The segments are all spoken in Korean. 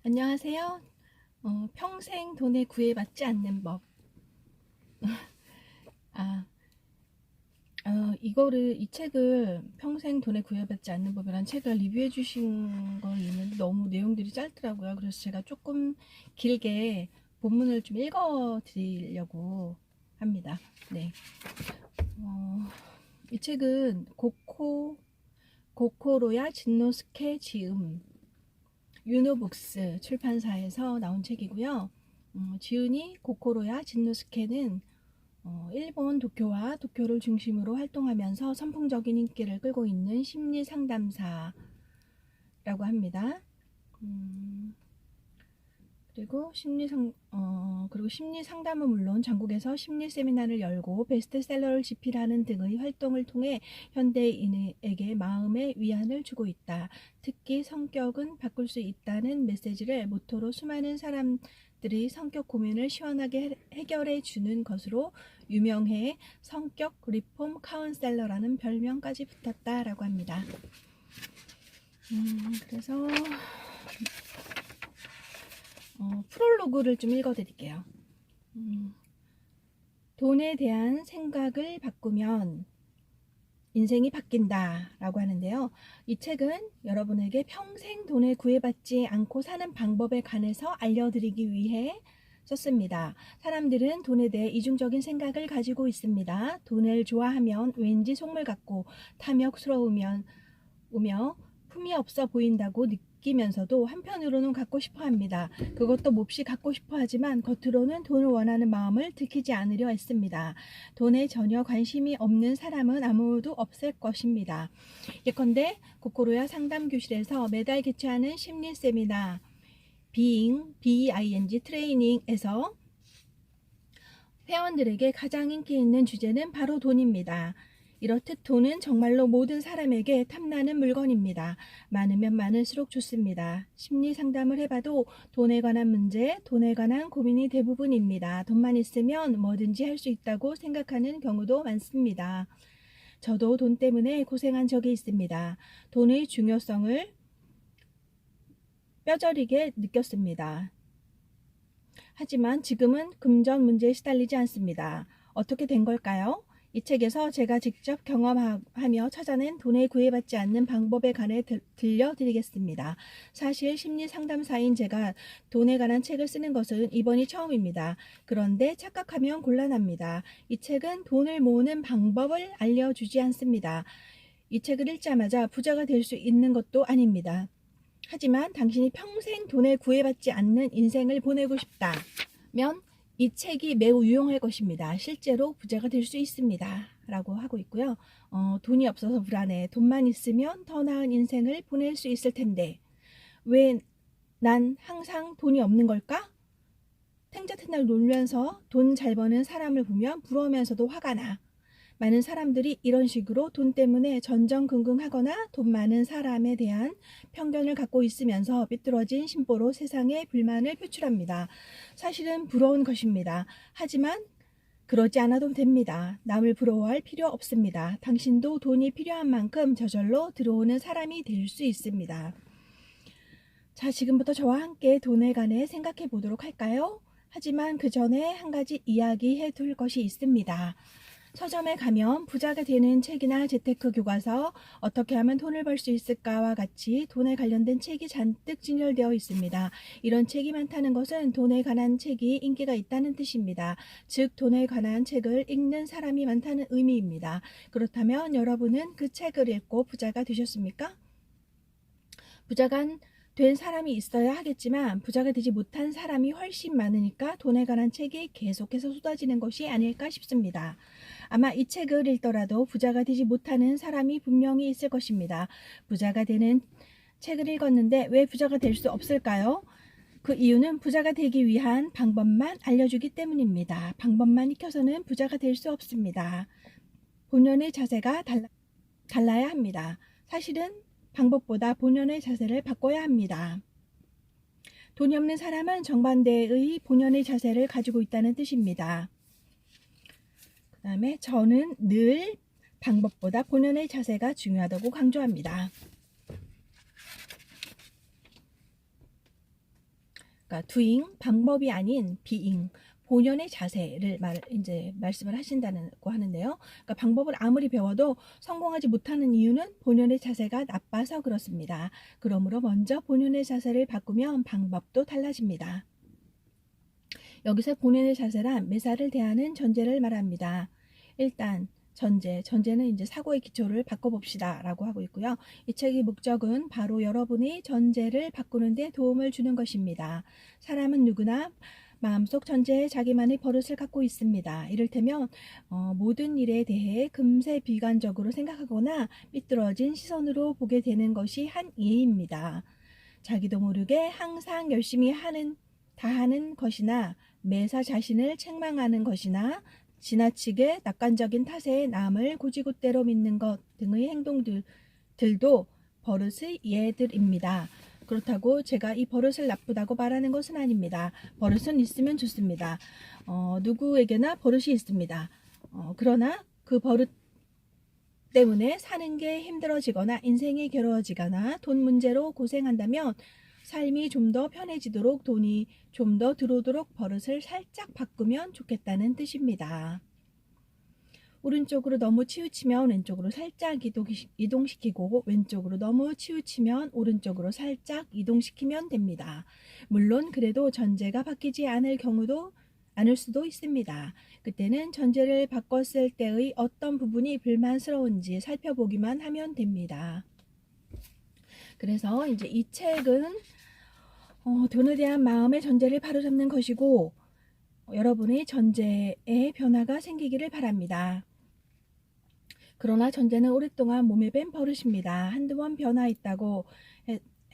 안녕하세요. 평생 돈에 구애받지 않는 법. 아, 이 책을 평생 돈에 구애받지 않는 법이라는 책을 리뷰해 주신 걸 있는데 너무 내용들이 짧더라고요. 그래서 제가 조금 길게 본문을 좀 읽어 드리려고 합니다. 네. 이 책은 고코로야 진노스케 지음 유노북스 출판사에서 나온 책이고요. 지은이 고코로야 진노스케는 일본 도쿄와 도쿄를 중심으로 활동하면서 선풍적인 인기를 끌고 있는 심리 상담사라고 합니다. 그리고 심리 상담은 물론 전국에서 심리 세미나를 열고 베스트셀러를 집필하는 등의 활동을 통해 현대인에게 마음의 위안을 주고 있다. 특히 성격은 바꿀 수 있다는 메시지를 모토로 수많은 사람들이 성격 고민을 시원하게 해결해 주는 것으로 유명해 성격 리폼 카운셀러라는 별명까지 붙었다라고 합니다. 그래서 프롤로그를 좀 읽어드릴게요. 돈에 대한 생각을 바꾸면 인생이 바뀐다 라고 하는데요. 이 책은 여러분에게 평생 돈에 구애받지 않고 사는 방법에 관해서 알려드리기 위해 썼습니다. 사람들은 돈에 대해 이중적인 생각을 가지고 있습니다. 돈을 좋아하면 왠지 속물 같고 탐욕스러우며 품이 없어 보인다고 느끼면서도 한편으로는 갖고 싶어 합니다. 그것도 몹시 갖고 싶어 하지만 겉으로는 돈을 원하는 마음을 들키지 않으려 했습니다. 돈에 전혀 관심이 없는 사람은 아무도 없을 것입니다. 예컨대 고코로야 상담교실에서 매달 개최하는 심리 세미나 BEING 트레이닝에서 회원들에게 가장 인기 있는 주제는 바로 돈입니다. 이렇듯 돈은 정말로 모든 사람에게 탐나는 물건입니다. 많으면 많을수록 좋습니다. 심리 상담을 해봐도 돈에 관한 문제, 돈에 관한 고민이 대부분입니다. 돈만 있으면 뭐든지 할 수 있다고 생각하는 경우도 많습니다. 저도 돈 때문에 고생한 적이 있습니다. 돈의 중요성을 뼈저리게 느꼈습니다. 하지만 지금은 금전 문제에 시달리지 않습니다. 어떻게 된 걸까요? 이 책에서 제가 직접 경험하며 찾아낸 돈에 구애받지 않는 방법에 관해 들려드리겠습니다. 사실 심리 상담사인 제가 돈에 관한 책을 쓰는 것은 이번이 처음입니다. 그런데 착각하면 곤란합니다. 이 책은 돈을 모으는 방법을 알려주지 않습니다. 이 책을 읽자마자 부자가 될 수 있는 것도 아닙니다. 하지만 당신이 평생 돈에 구애받지 않는 인생을 보내고 싶다면 이 책이 매우 유용할 것입니다. 실제로 부자가 될 수 있습니다. 라고 하고 있고요. 돈이 없어서 불안해. 돈만 있으면 더 나은 인생을 보낼 수 있을 텐데 왜 난 항상 돈이 없는 걸까? 탱자탱날 놀면서 돈 잘 버는 사람을 보면 부러우면서도 화가 나. 많은 사람들이 이런 식으로 돈 때문에 전전긍긍하거나 돈 많은 사람에 대한 편견을 갖고 있으면서 삐뚤어진 심보로 세상에 불만을 표출합니다. 사실은 부러운 것입니다. 하지만 그러지 않아도 됩니다. 남을 부러워할 필요 없습니다. 당신도 돈이 필요한 만큼 저절로 들어오는 사람이 될 수 있습니다. 자, 지금부터 저와 함께 돈에 관해 생각해 보도록 할까요? 하지만 그 전에 한 가지 이야기해 둘 것이 있습니다. 서점에 가면 부자가 되는 책이나 재테크 교과서, 어떻게 하면 돈을 벌 수 있을까와 같이 돈에 관련된 책이 잔뜩 진열되어 있습니다. 이런 책이 많다는 것은 돈에 관한 책이 인기가 있다는 뜻입니다. 즉 돈에 관한 책을 읽는 사람이 많다는 의미입니다. 그렇다면 여러분은 그 책을 읽고 부자가 되셨습니까? 부자가 된 사람이 있어야 하겠지만 부자가 되지 못한 사람이 훨씬 많으니까 돈에 관한 책이 계속해서 쏟아지는 것이 아닐까 싶습니다. 아마 이 책을 읽더라도 부자가 되지 못하는 사람이 분명히 있을 것입니다. 부자가 되는 책을 읽었는데 왜 부자가 될 수 없을까요? 그 이유는 부자가 되기 위한 방법만 알려주기 때문입니다. 방법만 익혀서는 부자가 될 수 없습니다. 본연의 자세가 달라야 합니다. 사실은 방법보다 본연의 자세를 바꿔야 합니다. 돈이 없는 사람은 정반대의 본연의 자세를 가지고 있다는 뜻입니다. 그 다음에 저는 늘 방법보다 본연의 자세가 중요하다고 강조합니다. 그러니까 doing 방법이 아닌 being 본연의 자세를 말씀을 하신다고 하는데요. 그러니까 방법을 아무리 배워도 성공하지 못하는 이유는 본연의 자세가 나빠서 그렇습니다. 그러므로 먼저 본연의 자세를 바꾸면 방법도 달라집니다. 여기서 본연의 자세란 매사를 대하는 전제를 말합니다. 일단 전제는 이제 사고의 기초를 바꿔봅시다 라고 하고 있고요. 이 책의 목적은 바로 여러분이 전제를 바꾸는 데 도움을 주는 것입니다. 사람은 누구나 마음속 전제에 자기만의 버릇을 갖고 있습니다. 이를테면 모든 일에 대해 금세 비관적으로 생각하거나 삐뚤어진 시선으로 보게 되는 것이 한 예입니다. 자기도 모르게 항상 열심히 다하는 것이나 매사 자신을 책망하는 것이나 지나치게 낙관적인 탓에 남을 고지고대로 믿는 것 등의 행동들도 버릇의 예들입니다. 그렇다고 제가 이 버릇을 나쁘다고 말하는 것은 아닙니다. 버릇은 있으면 좋습니다. 누구에게나 버릇이 있습니다. 그러나 그 버릇 때문에 사는 게 힘들어지거나 인생이 괴로워지거나 돈 문제로 고생한다면 삶이 좀 더 편해지도록 돈이 좀 더 들어오도록 버릇을 살짝 바꾸면 좋겠다는 뜻입니다. 오른쪽으로 너무 치우치면 왼쪽으로 살짝 이동시키고 왼쪽으로 너무 치우치면 오른쪽으로 살짝 이동시키면 됩니다. 물론 그래도 전제가 바뀌지 않을 수도 있습니다. 그때는 전제를 바꿨을 때의 어떤 부분이 불만스러운지 살펴보기만 하면 됩니다. 그래서 이제 이 책은 돈에 대한 마음의 전제를 바로잡는 것이고 여러분의 전제에 변화가 생기기를 바랍니다. 그러나 전제는 오랫동안 몸에 밴 버릇입니다. 한두 번 변화 있다고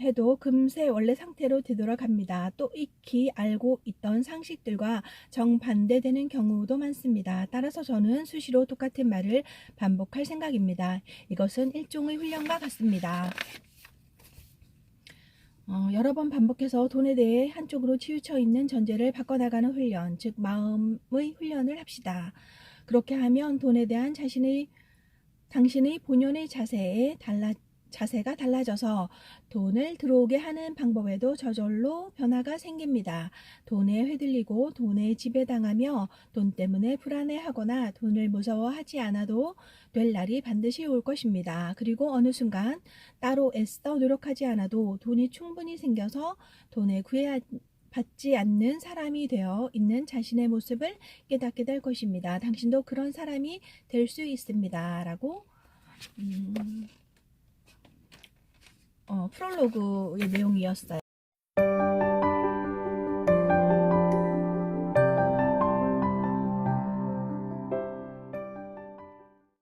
해도 금세 원래 상태로 되돌아갑니다. 또 익히 알고 있던 상식들과 정반대되는 경우도 많습니다. 따라서 저는 수시로 똑같은 말을 반복할 생각입니다. 이것은 일종의 훈련과 같습니다. 여러 번 반복해서 돈에 대해 한쪽으로 치우쳐 있는 전제를 바꿔나가는 훈련, 즉 마음의 훈련을 합시다. 그렇게 하면 돈에 대한 당신의 본연의 자세가 달라져서 돈을 들어오게 하는 방법에도 저절로 변화가 생깁니다. 돈에 휘둘리고 돈에 지배당하며 돈 때문에 불안해하거나 돈을 무서워하지 않아도 될 날이 반드시 올 것입니다. 그리고 어느 순간 따로 애써 노력하지 않아도 돈이 충분히 생겨서 돈에 구애받지 않는 사람이 되어 있는 자신의 모습을 깨닫게 될 것입니다. 당신도 그런 사람이 될 수 있습니다. 라고 프롤로그의 내용이었어요.